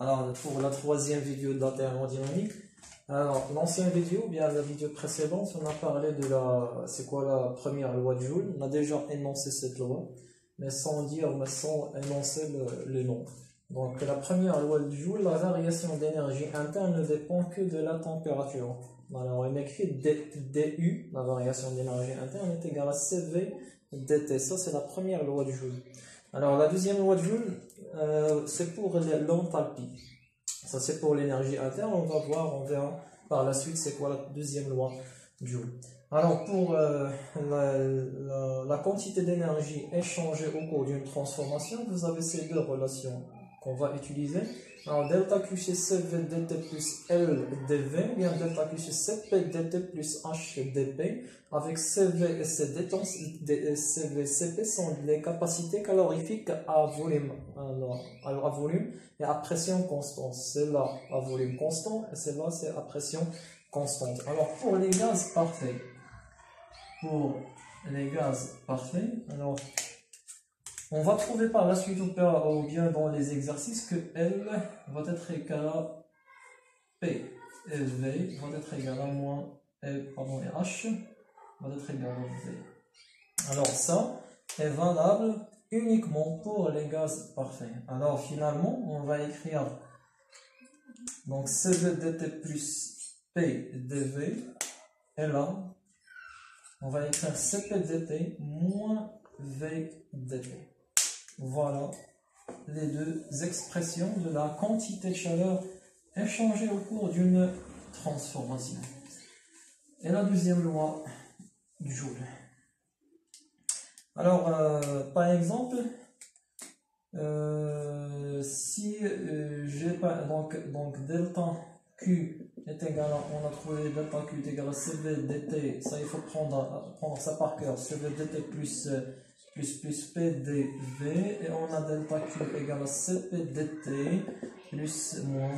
Alors, pour la troisième vidéo de la thermodynamique, alors, l'ancienne vidéo, ou bien la vidéo précédente, on a parlé de c'est quoi la première loi de Joule. On a déjà énoncé cette loi, mais sans énoncer le nom. Donc, la première loi de Joule, la variation d'énergie interne ne dépend que de la température. Alors, on écrit DU, la variation d'énergie interne, est égale à CV dt. Ça, c'est la première loi de Joule. Alors, la deuxième loi de Joule, c'est pour l'enthalpie. Ça, c'est pour l'énergie interne. On verra par la suite c'est quoi la deuxième loi de Joule. Alors, pour la quantité d'énergie échangée au cours d'une transformation, vous avez ces deux relations qu'on va utiliser. Alors, delta Q chez CV dt plus L dV, ou bien delta Q chez CP dt plus H dP, avec CV et CV CP sont les capacités calorifiques à volume. Alors, à volume et à pression constante. Celle-là à volume constant et celle-là c'est à pression constante. Alors, pour les gaz parfaits, alors, on va trouver par la suite ou bien dans les exercices que L va être égal à P et V va être égal à moins L, pardon, et H va être égal à V. Alors ça est valable uniquement pour les gaz parfaits. Alors finalement, on va écrire donc CV dt plus P dV et là, on va écrire CP dt moins V dt. Voilà les deux expressions de la quantité de chaleur échangée au cours d'une transformation. Et la deuxième loi du Joule. Alors, par exemple, si j'ai pas donc delta Q est égal à, on a trouvé delta Q est égal à CV dt, ça il faut prendre ça par cœur, CV dt plus PdV, et on a delta Q égale à CP dt plus moins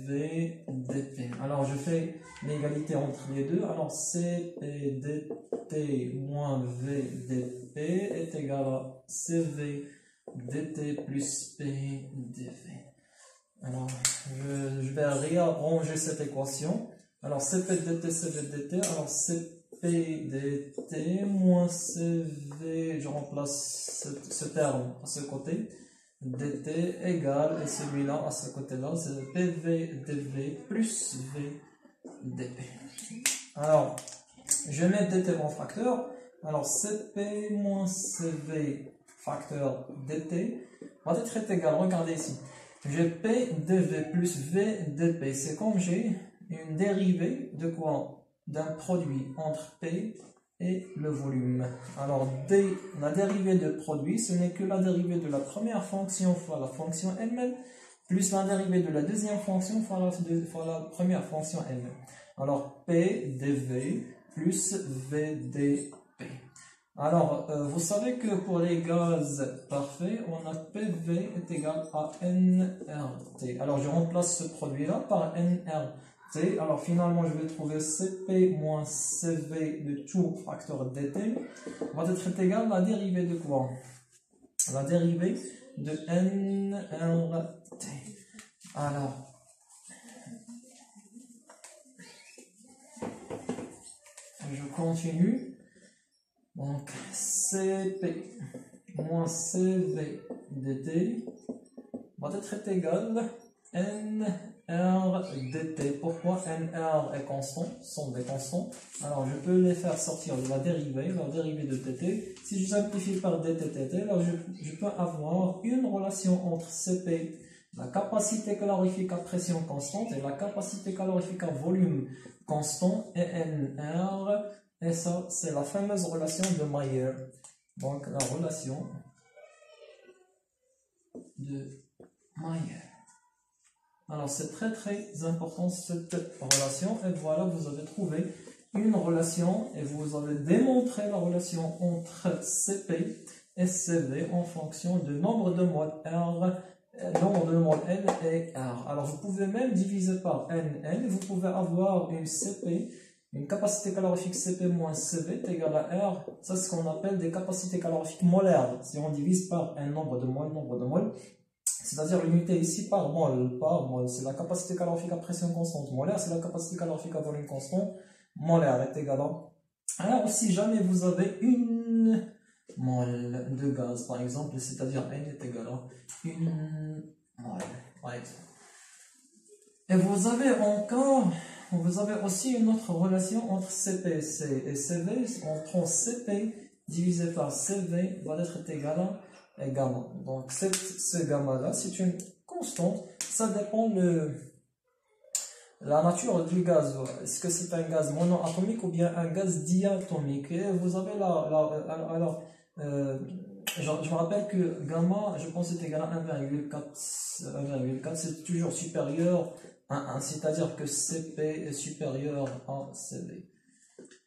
V dt. Alors je fais l'égalité entre les deux. Alors CP dt moins V dP est égal à CV dt plus P dV. Alors je vais réarranger cette équation. Alors CP dt CV dt, alors CP dt moins CV, je remplace ce terme à ce côté, dt égale, et celui-là à ce côté-là, c'est PV dV plus V dP. Alors, je mets dt en facteur. Alors, CP moins CV facteur dt va être égal, regardez ici, j'ai P dV plus V dP. C'est comme j'ai une dérivée de quoi? D'un produit entre P et le volume. Alors, la dérivée de produit, ce n'est que la dérivée de la première fonction fois la fonction elle-même, plus la dérivée de la deuxième fonction fois la première fonction elle-même. Alors, P dV plus V dP. Alors, vous savez que pour les gaz parfaits, on a PV est égal à nRT. Alors, je remplace ce produit-là par nRT. Alors finalement je vais trouver CP moins CV de tout facteur dt va être égal à la dérivée de quoi? La dérivée de nRT. Alors je continue. Donc CP moins CV dt va être égal à NR dt. Pourquoi NR est constant? Sont des constants. Alors je peux les faire sortir de la dérivée de dt. Si je simplifie par dt, alors je peux avoir une relation entre CP, la capacité calorifique à pression constante, et la capacité calorifique à volume constant, et NR. Et ça, c'est la fameuse relation de Mayer. Donc la relation de Mayer. Alors c'est très important cette relation, et voilà, vous avez trouvé une relation et vous avez démontré la relation entre CP et CV en fonction du nombre de moles N et R. Alors vous pouvez même diviser par NN, vous pouvez avoir une CP, une capacité calorifique CP moins CV est égale à R. Ça c'est ce qu'on appelle des capacités calorifiques molaires. Si on divise par un nombre de moles, c'est-à-dire l'unité ici par mol, c'est la capacité calorifique à pression constante. Molaire, c'est la capacité calorifique à volume constant. Molaire est égal à... Alors, si jamais vous avez une mol de gaz, par exemple, c'est-à-dire N est égal à une mol, par exemple. Et vous avez aussi une autre relation entre Cp et Cv. On prend Cp divisé par Cv va être égal à gamma. Donc ce gamma-là, c'est une constante. Ça dépend de la nature du gaz. Est-ce que c'est un gaz monoatomique ou bien un gaz diatomique? Et vous avez je me rappelle que gamma, je pense, est égal à 1,4. C'est toujours supérieur à 1, c'est-à-dire que Cp est supérieur à Cv.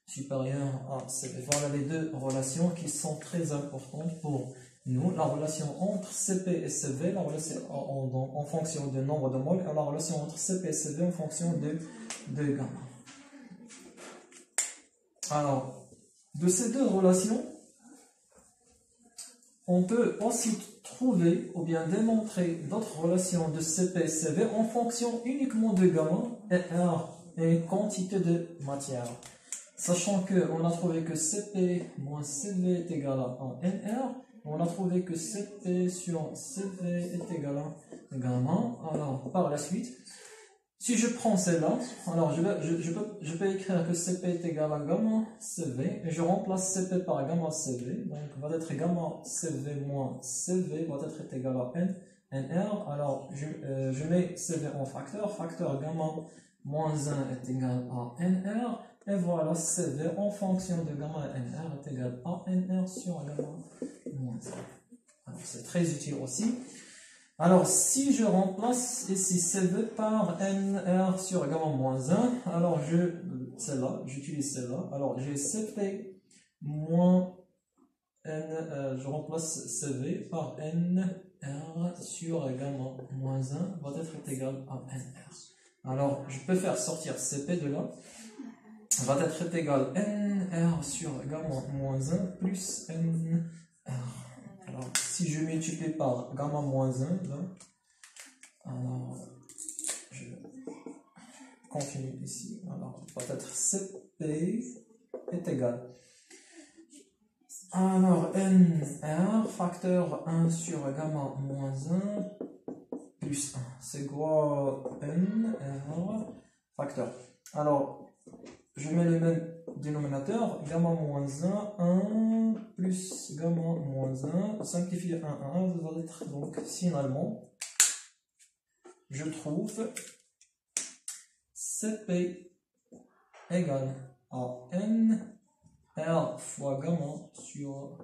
Supérieur à Cv. Voilà les deux relations qui sont très importantes pour nous. La relation entre Cp et Cv, la relation en fonction du nombre de moles, et la relation entre Cp et Cv en fonction de gamma. Alors, de ces deux relations, on peut aussi trouver ou bien démontrer d'autres relations de Cp et Cv en fonction uniquement de gamma et R et quantité de matière. Sachant qu'on a trouvé que Cp moins Cv est égal à NR, on a trouvé que Cp sur Cv est égal à gamma. Alors, par la suite, si je prends celle-là, alors je peux écrire que Cp est égal à gamma Cv et je remplace Cp par gamma Cv. Donc, va être gamma Cv moins Cv va être égal à NR. Alors, je mets Cv en facteur gamma moins 1 est égal à NR. Et voilà, Cv en fonction de gamma NR est égal à NR sur gamma moins 1. Alors, c'est très utile aussi. Alors, si je remplace ici Cv par NR sur gamma moins 1, alors j'utilise celle-là. Alors, j'ai Cp moins N, je remplace Cv par NR sur gamma moins 1 va être égal à NR. Alors, je peux faire sortir Cp de là. Va être égal NR sur gamma moins 1 plus NR. Alors, si je multiplie par gamma moins 1, là, alors, je continue ici. Alors, va être Cp est égal. Alors, NR, facteur 1 sur gamma moins 1 plus 1. C'est quoi NR facteur? Alors, je mets le même dénominateur, gamma moins 1 plus gamma moins 1, simplifier 1, va être donc finalement, je trouve Cp égale à NR fois gamma sur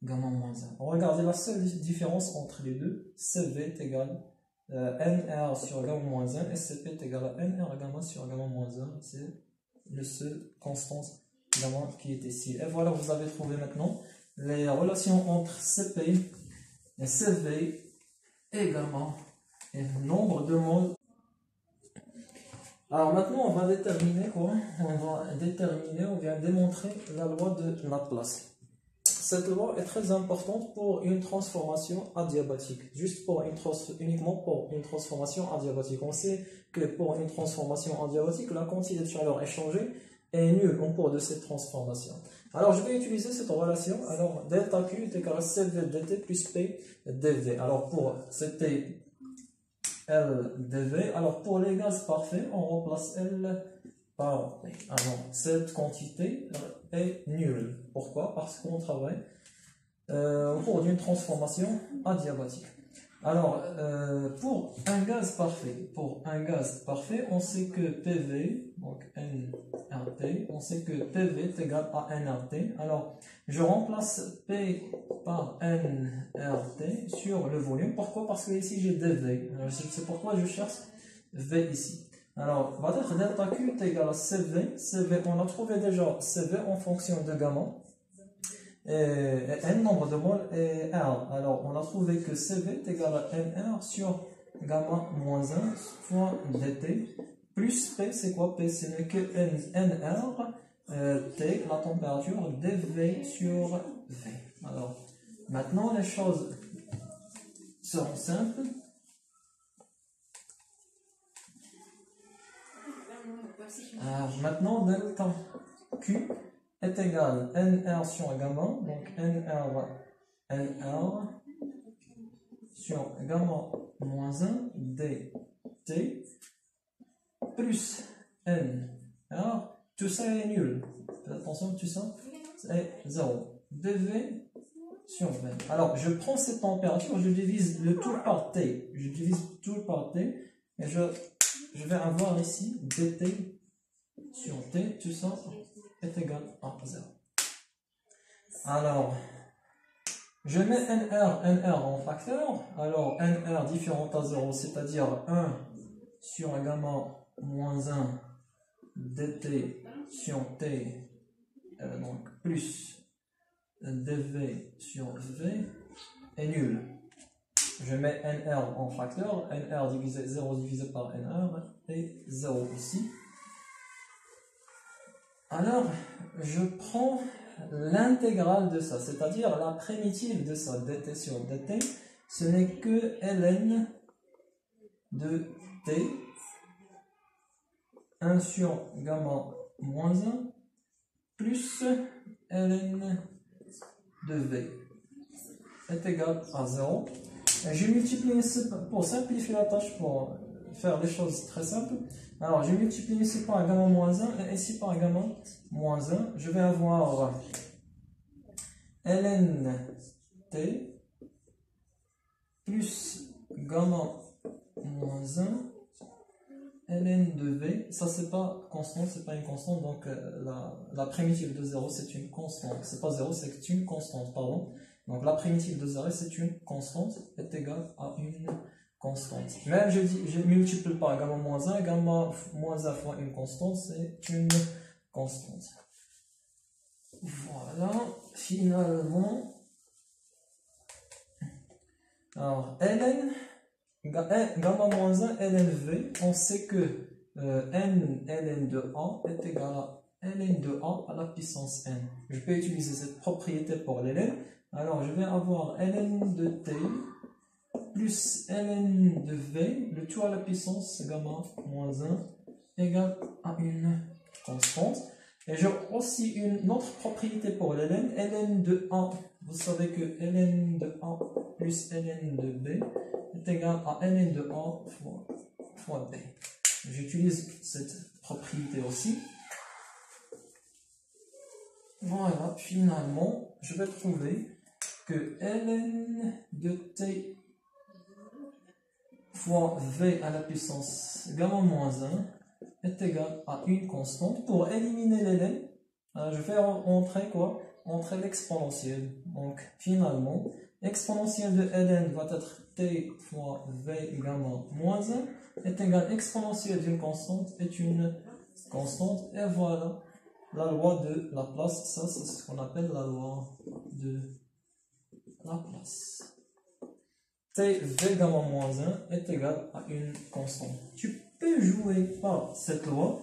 gamma moins 1. Regardez la seule différence entre les deux, Cv est égal NR sur gamma moins 1 et Cp est égal à NR gamma sur gamma moins 1. C'est le seul constance gamma qui est ici. Et voilà, vous avez trouvé maintenant les relations entre Cp et Cv et gamma et nombre de moles. Alors maintenant, on va déterminer quoi? On vient démontrer la loi de Laplace. Cette loi est très importante pour une transformation adiabatique, uniquement pour une transformation adiabatique. On sait que pour une transformation adiabatique, la quantité de chaleur échangée est nulle en cours de cette transformation. Alors je vais utiliser cette relation. Alors delta Q est égal à Cv dt plus P dV. Alors pour Cp L dV, alors pour les gaz parfaits, on remplace L par P. Alors cette quantité est nulle. Pourquoi? Parce qu'on travaille au cours d'une transformation adiabatique. Alors, pour un gaz parfait, on sait que PV, donc nRT, on sait que PV est égal à nRT. Alors, je remplace P par nRT sur le volume. Pourquoi? Parce que ici j'ai dV. C'est pourquoi je cherche V ici. Alors, va être delta Q est égal à CV. CV, on a trouvé déjà CV en fonction de gamma. Et N nombre de moles et R. Alors, on a trouvé que CV est égal à NR sur gamma moins 1 fois dt. Plus P, c'est quoi P? Ce n'est que NR, T, la température, dV sur V. Alors, maintenant, les choses seront simples. Alors maintenant, delta Q est égal à NR sur gamma, donc NR sur gamma moins 1 dt plus NR, tout ça est nul. Faites attention, tout ça est 0. dV sur V. Alors, je prends cette température, je divise le tout par T. Je divise tout par T et je vais avoir ici dt sur T, tout ça est égal à 0. Alors, je mets NR en facteur. Alors, NR différent à 0, c'est-à-dire 1 sur gamma moins 1 dt sur T, donc plus dV sur V est nul. Je mets NR en facteur, NR divisé 0 divisé par NR est 0 aussi. Alors, je prends l'intégrale de ça, c'est-à-dire la primitive de ça, dt sur dt, ce n'est que ln de t, 1 sur gamma moins 1, plus ln de v est égal à 0. Et je multiplie ici, pour simplifier la tâche, pour faire des choses très simples. Alors, je multiplie ici par gamma moins 1 et ici par gamma moins 1. Je vais avoir ln t plus gamma moins 1 ln de v. Ça, c'est pas constante, c'est pas une constante. Donc, la primitive de 0, c'est une constante. C'est pas 0, c'est une constante, pardon. Donc, la primitive de 0, c'est une constante, est égale à une constante. Même je multiplie par gamma moins 1, gamma moins 1 fois une constante, c'est une constante. Voilà, finalement. Alors, gamma moins 1, lnv, on sait que n ln de a est égal à ln de a à la puissance n. Je peux utiliser cette propriété pour ln. Alors, je vais avoir ln de t plus ln de v, le tout à la puissance gamma moins 1 égale à une constante. Et j'ai aussi une autre propriété pour ln, ln de a. Vous savez que ln de a plus ln de b est égal à ln de a fois b. J'utilise cette propriété aussi. Voilà, finalement, je vais trouver que ln de t fois v à la puissance gamma moins 1 est égal à une constante. Pour éliminer ln, je vais entrer quoi? Entrer l'exponentielle. Donc finalement, l'exponentielle de ln va être t fois v gamma moins 1 est égal à exponentielle d'une constante est une constante. Et voilà la loi de Laplace. Ça, c'est ce qu'on appelle la loi de Laplace. T v gamma moins 1 est égal à une constante. Tu peux jouer par cette loi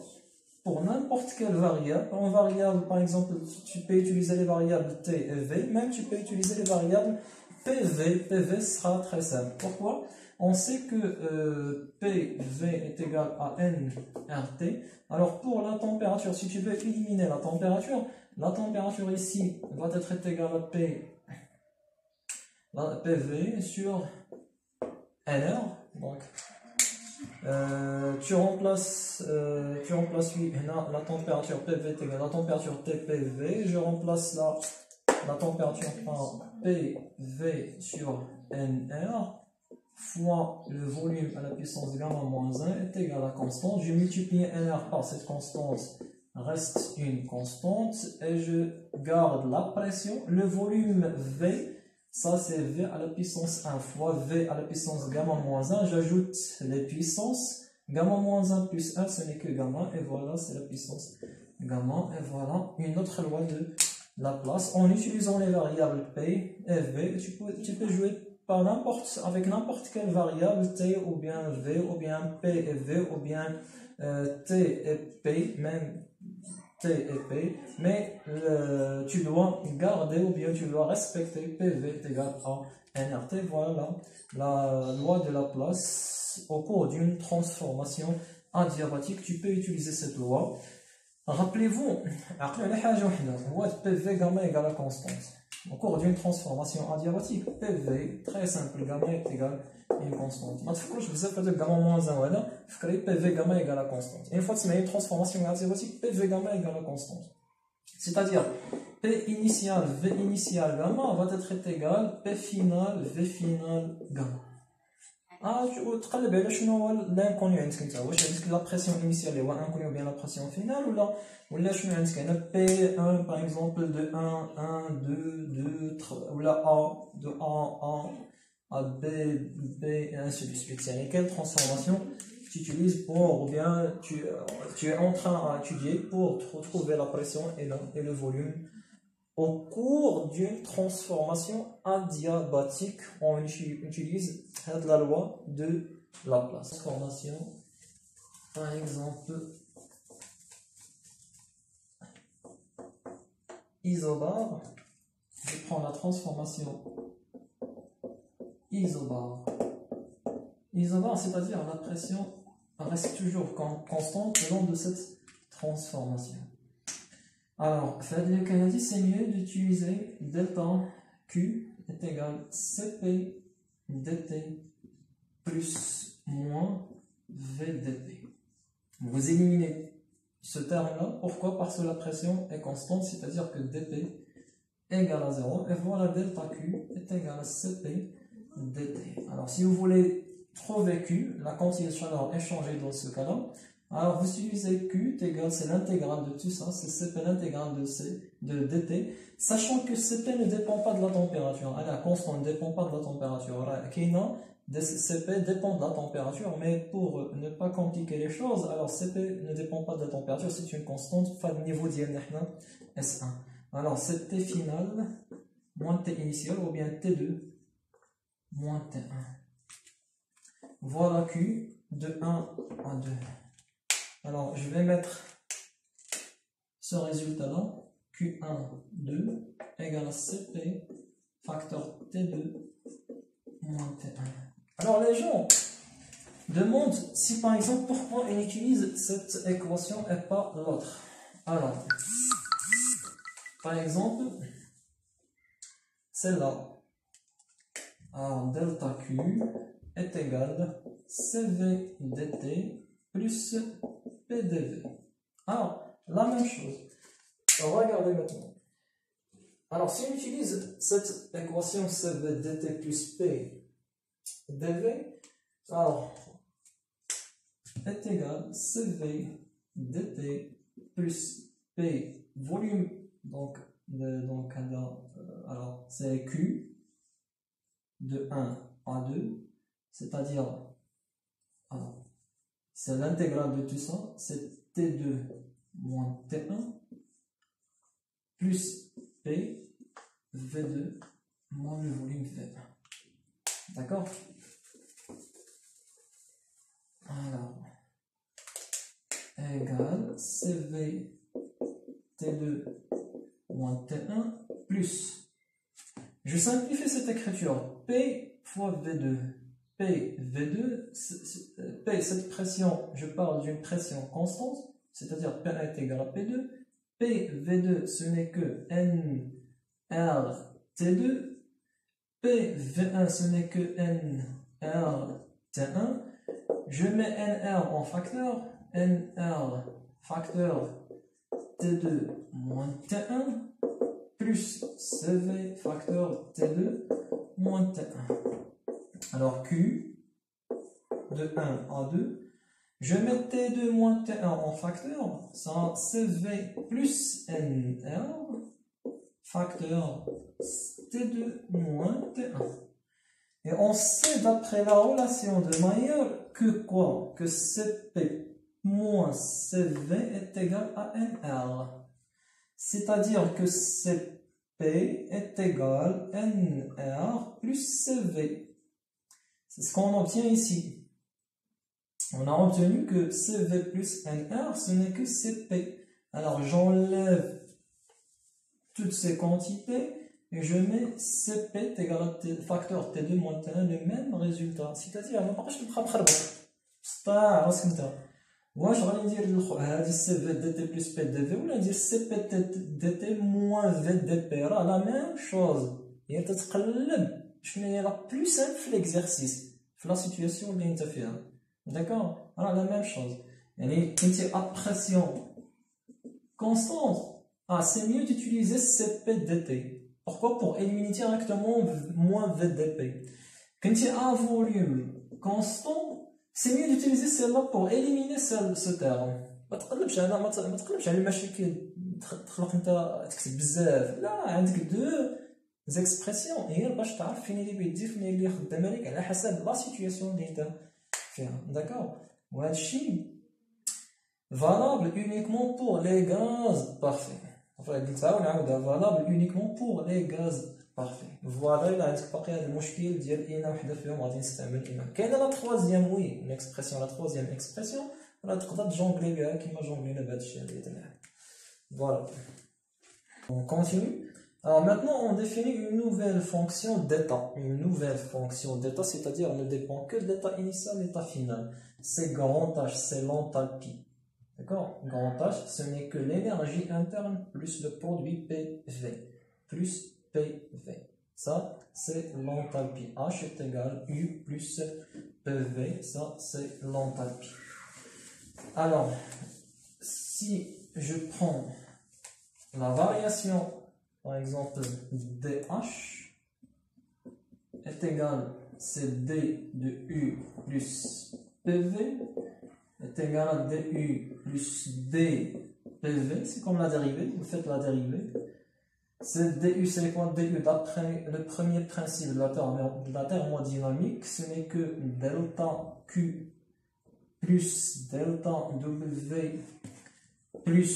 pour n'importe quelle variable. En variable, par exemple, tu peux utiliser les variables t et v, même tu peux utiliser les variables pv. pv sera très simple. Pourquoi? On sait que pv est égal à nRT. Alors pour la température, si tu veux éliminer la température ici va être égale à PV sur NR. Donc tu remplaces oui, la température PV est égale à la température TPV. Je remplace la température par PV sur NR fois le volume à la puissance gamma moins 1 est égal à la constante. Je multiplie NR par cette constante, reste une constante, et je garde la pression. Le volume V, ça c'est V à la puissance 1 fois V à la puissance gamma moins 1. J'ajoute les puissances. Gamma moins 1 plus 1, ce n'est que gamma, et voilà, c'est la puissance gamma. Et voilà une autre loi de Laplace. En utilisant les variables P et V, tu peux jouer avec n'importe quelle variable, T ou bien V, ou bien P et V, ou bien T et P, même T et P, mais tu dois garder ou bien tu dois respecter PV est égal à nRT. Voilà la loi de Laplace. Au cours d'une transformation adiabatique, tu peux utiliser cette loi. Rappelez-vous, PV gamma égale à constante. Au cours d'une transformation adiabatique, PV, très simple, gamma est égal à une constante. Maintenant, je vous ai fait de gamma moins 1, voilà. PV gamma égale à constante. Et une fois que tu mets une transformation adiabatique, PV gamma égale à constante. C'est-à-dire, P initial, V initial, gamma va être égal P final, V final, gamma. تقلب على شنو هو الانكونيو عندك انت، واش عندك لا بريسيون انيسيال اللي هو انكونيو بيان لا بريسيون فينال ولا شنو عندك هنا بي 1 باغ اكزومبل دو 1 1 2 2 ولا ا دو ا à B, B, et ainsi de suite. C'est quelle transformation tu utilises pour, ou bien tu es en train à étudier pour retrouver la pression et le volume au cours d'une transformation adiabatique. On utilise la loi de Laplace. Transformation, par exemple, isobar. Je prends la transformation isobar. Isobar, c'est-à-dire la pression reste toujours constante le long de cette transformation. Alors, fait le Canadien, c'est mieux d'utiliser delta Q est égal CP dt plus moins V dt. Vous éliminez ce terme-là. Pourquoi? Parce que la pression est constante, c'est-à-dire que dp égale à 0. Et voilà, delta Q est égal à CP dt. Alors, si vous voulez trouver Q, la quantité de chaleur est changée dans ce cas-là. Alors, vous utilisez Q est égal, c'est l'intégrale de tout ça, c'est CP l'intégrale de dt, sachant que CP ne dépend pas de la température. La constante ne dépend pas de la température. CP dépend de la température, mais pour ne pas compliquer les choses, alors CP ne dépend pas de la température, c'est une constante, pas de niveau d'INRN S1. Alors, c'est T final moins T initial, ou bien T2 moins T1. Voilà Q de 1 à 2. Alors, je vais mettre ce résultat-là, Q1, 2, égale à CP, facteur T2, moins T1. Alors, les gens demandent si, par exemple, pourquoi on utilise cette équation et pas l'autre. Alors, par exemple, celle-là, alors, delta Q est égal à CV dt plus PDV. Alors, la même chose. Alors, regardez maintenant. Alors, si on utilise cette équation CV dt plus P dV, alors, est égal à CV dt plus P volume, donc alors c'est Q de 1 à 2, c'est-à-dire, c'est l'intégrale de tout ça, c'est T2 moins T1 plus P V2 moins le volume V1. D'accord? Alors, égale CV T2 moins T1 plus, je simplifie cette écriture, P fois V2. P, V2, P, cette pression, je parle d'une pression constante, c'est-à-dire P1 est égal à P2. P, V2, ce n'est que NR T2. P, V1, ce n'est que NR T1. Je mets NR en facteur, NR facteur T2 moins T1 plus CV facteur T2 moins T1. Alors Q de 1 à 2, je mets T2 moins T1 en facteur, ça CV plus NR facteur T2 moins T1. Et on sait d'après la relation de Mayer que quoi? Que CP moins CV est égal à NR. C'est-à-dire que CP est égal à NR plus CV. C'est ce qu'on obtient ici. On a obtenu que CV plus NR, ce n'est que CP. Alors j'enlève toutes ces quantités et je mets Cp est égal à facteur T2 moins T1, le même résultat. C'est-à-dire, ما بقاش نبقى مخربط. سطاع راسك انت. واش غادي ندير هذه سي في دي تي بلس بي دي في ولا ندير سي بي دي تي موان في دي بي راه لا ميم شوز. هي تتقلب شنو هي لا بلو سامبل في ليكزارسيس في لا سيتوياسيون اللي انت فيها. داكور راه لا ميم شوز. يعني كنتي ا بريسيون constante, c'est mieux d'utiliser CPDT. Pourquoi? Pour éliminer directement moins VDP. Quand il y a un volume constant, c'est mieux d'utiliser celle-là pour éliminer ce terme. ما تقلبش على المشاكل تخلق انت تكتب بزاف. لا، عندك دو زيكسبرسيون هي باش تعرف فين اللي بيدي فين اللي خدامه لك على حسب لا سيتوياسيون اللي انت فيها. داكور؟ وهذا الشيء valable uniquement pour les gaz parfaits. Enfin, valable uniquement pour les gaz parfaits. Voilà, il a expliqué le problème de l'INA وحده فيهم غادي نستعمل إنا. كاينه la troisième, oui, l'expression, la troisième expression, ولا تقدر تجونغلي بها كيما جونغلينا بهذا الشيء اللي درنا. Voilà. On continue. Alors maintenant, on définit une nouvelle fonction d'état. Une nouvelle fonction d'état, c'est-à-dire ne dépend que de l'état initial et l'état final. C'est grand H, c'est l'enthalpie. D'accord? Grand H, ce n'est que l'énergie interne plus le produit PV. Plus PV. Ça, c'est l'enthalpie. H est égal à U plus PV. Ça, c'est l'enthalpie. Alors, si je prends la variation, par exemple, DH est égal, c'est D de U plus PV est égal à du plus dPV, c'est comme la dérivée, vous faites la dérivée. C'est du, c'est quoi? Du, d'après le premier principe de la thermodynamique, ce n'est que delta Q plus delta W plus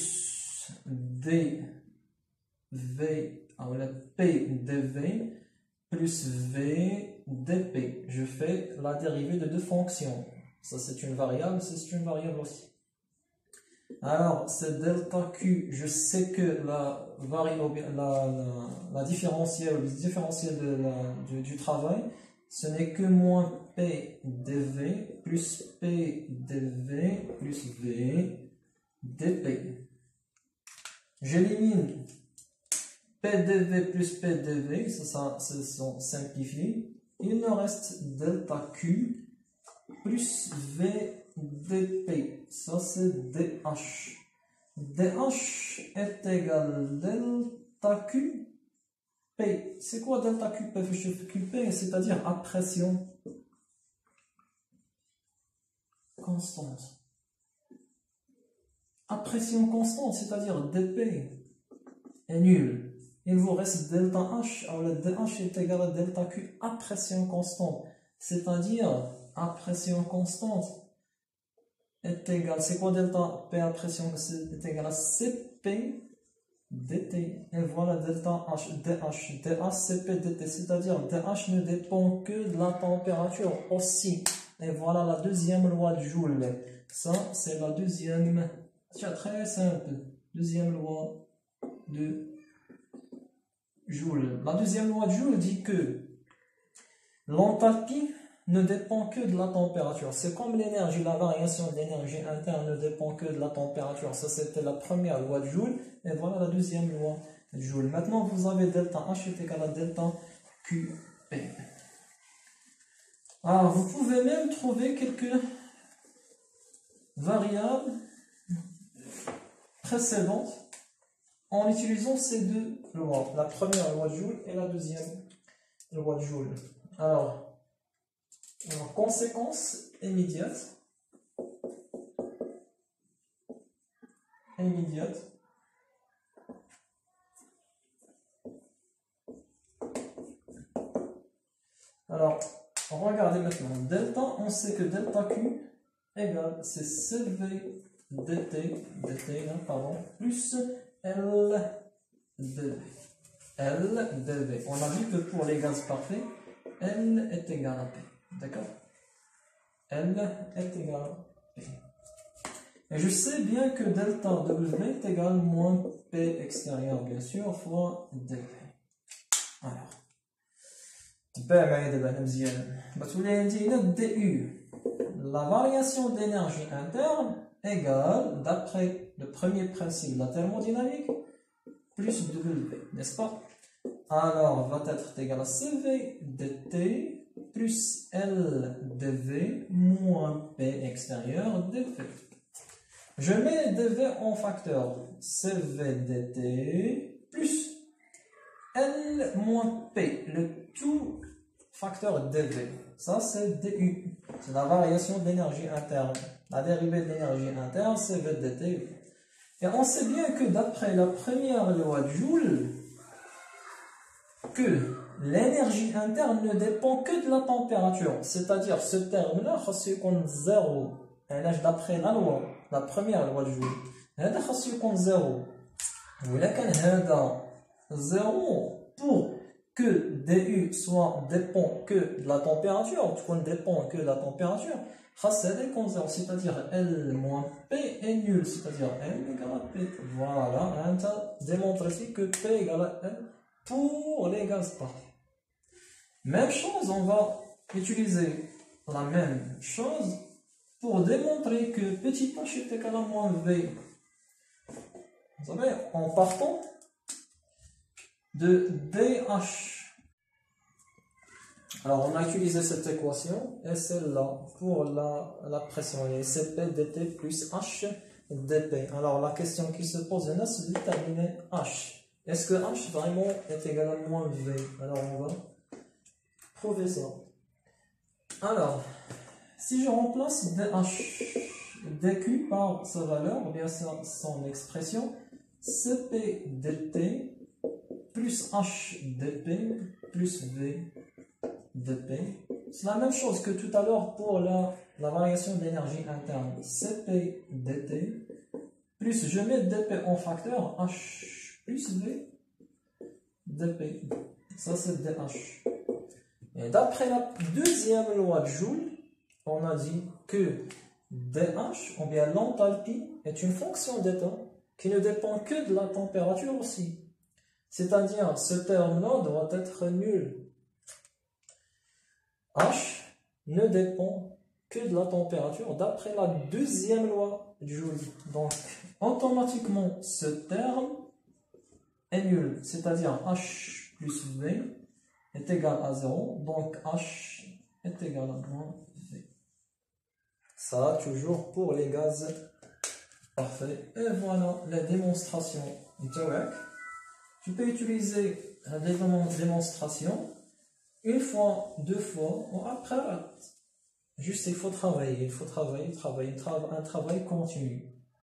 dV, alors P dV plus V dP. Je fais la dérivée de deux fonctions. Ça, c'est une variable, c'est une variable aussi. Alors, c'est delta Q, je sais que la différentielle du travail, ce n'est que moins P dV plus P dV plus V dP. J'élimine P dV plus P dV, ça se sont simplifiés. Il me reste delta Q plus V dP, ça c'est DH. DH est égal à delta Q P. C'est quoi delta Q P? QP, c'est-à-dire à pression constante. À pression constante, c'est-à-dire dP est nul. Il vous reste delta H, alors le DH est égal à delta Q à pression constante. C'est-à-dire à pression constante est égal, c'est quoi delta P à pression? C'est égal à Cp dt. Et voilà delta H, DH, Cp dt. C'est-à-dire DH ne dépend que de la température aussi. Et voilà la deuxième loi de Joule. Ça, c'est la deuxième, c'est très simple. Deuxième loi de Joule. La deuxième loi de Joule dit que l'enthalpie ne dépend que de la température. C'est comme l'énergie, la variation de l'énergie interne ne dépend que de la température. Ça, c'était la première loi de Joule. Et voilà la deuxième loi de Joule. Maintenant, vous avez delta H est égal à delta QP. Alors, vous pouvez même trouver quelques variables précédentes en utilisant ces deux lois. La première loi de Joule et la deuxième loi de Joule. Alors, conséquence immédiate. Alors, regardez maintenant. Delta, on sait que delta Q égale, c'est CV dt, plus L dV. On a vu que pour les gaz parfaits, L est égal à P. D'accord? L est égal à P. Et je sais bien que delta W est égal à moins P extérieur, bien sûr, fois dV. Alors, du, la variation d'énergie interne égale, d'après le premier principe de la thermodynamique, plus W, n'est-ce pas? Alors, va être égal à CV dt plus L dV moins P extérieur dV. Je mets dV en facteur CV dt plus L moins P, le tout facteur dV. Ça, c'est du. C'est la variation d'énergie interne. La dérivée de l'énergie interne, CV dt. Et on sait bien que d'après la première loi de Joule, que l'énergie interne ne dépend que de la température. C'est-à-dire, ce terme-là, c'est comme 0. D'après la loi, la première loi de Joule. C'est comme 0. Ou là, quand 0, pour que du soit dépend que de la température, tout dépend que de la température, c'est comme 0. C'est-à-dire, L moins P est nul. C'est-à-dire, L égale à P. Voilà, on a démontré ici que P égale à L pour les gaz parfaits. Même chose, on va utiliser la même chose pour démontrer que petit h est égal à moins V. Vous savez, en partant de DH. Alors, on a utilisé cette équation et celle-là pour la pression. Et Cp dt plus H dp. Alors, la question qui se pose maintenant, c'est de déterminer H. Est-ce que H vraiment est égal à moins V? Alors, on va prouver ça. Alors, si je remplace dQ par sa valeur, ou bien son expression, Cp dt plus H dp plus V dp. C'est la même chose que tout à l'heure pour la variation d'énergie interne. Cp dt plus, je mets dp en facteur, H plus V dp. Ça, c'est dH. Et d'après la deuxième loi de Joule, on a dit que dH, ou bien l'enthalpie, est une fonction d'état qui ne dépend que de la température aussi. C'est-à-dire, ce terme-là doit être nul. H ne dépend que de la température d'après la deuxième loi de Joule. Donc, automatiquement, ce terme est nul. C'est-à-dire, H plus V est égal à 0. Donc, H est égal à moins V. Ça, toujours pour les gaz parfaits. Et voilà la démonstration. Tu peux utiliser la démonstration une fois, deux fois, ou après. Juste, il faut travailler, un travail continu.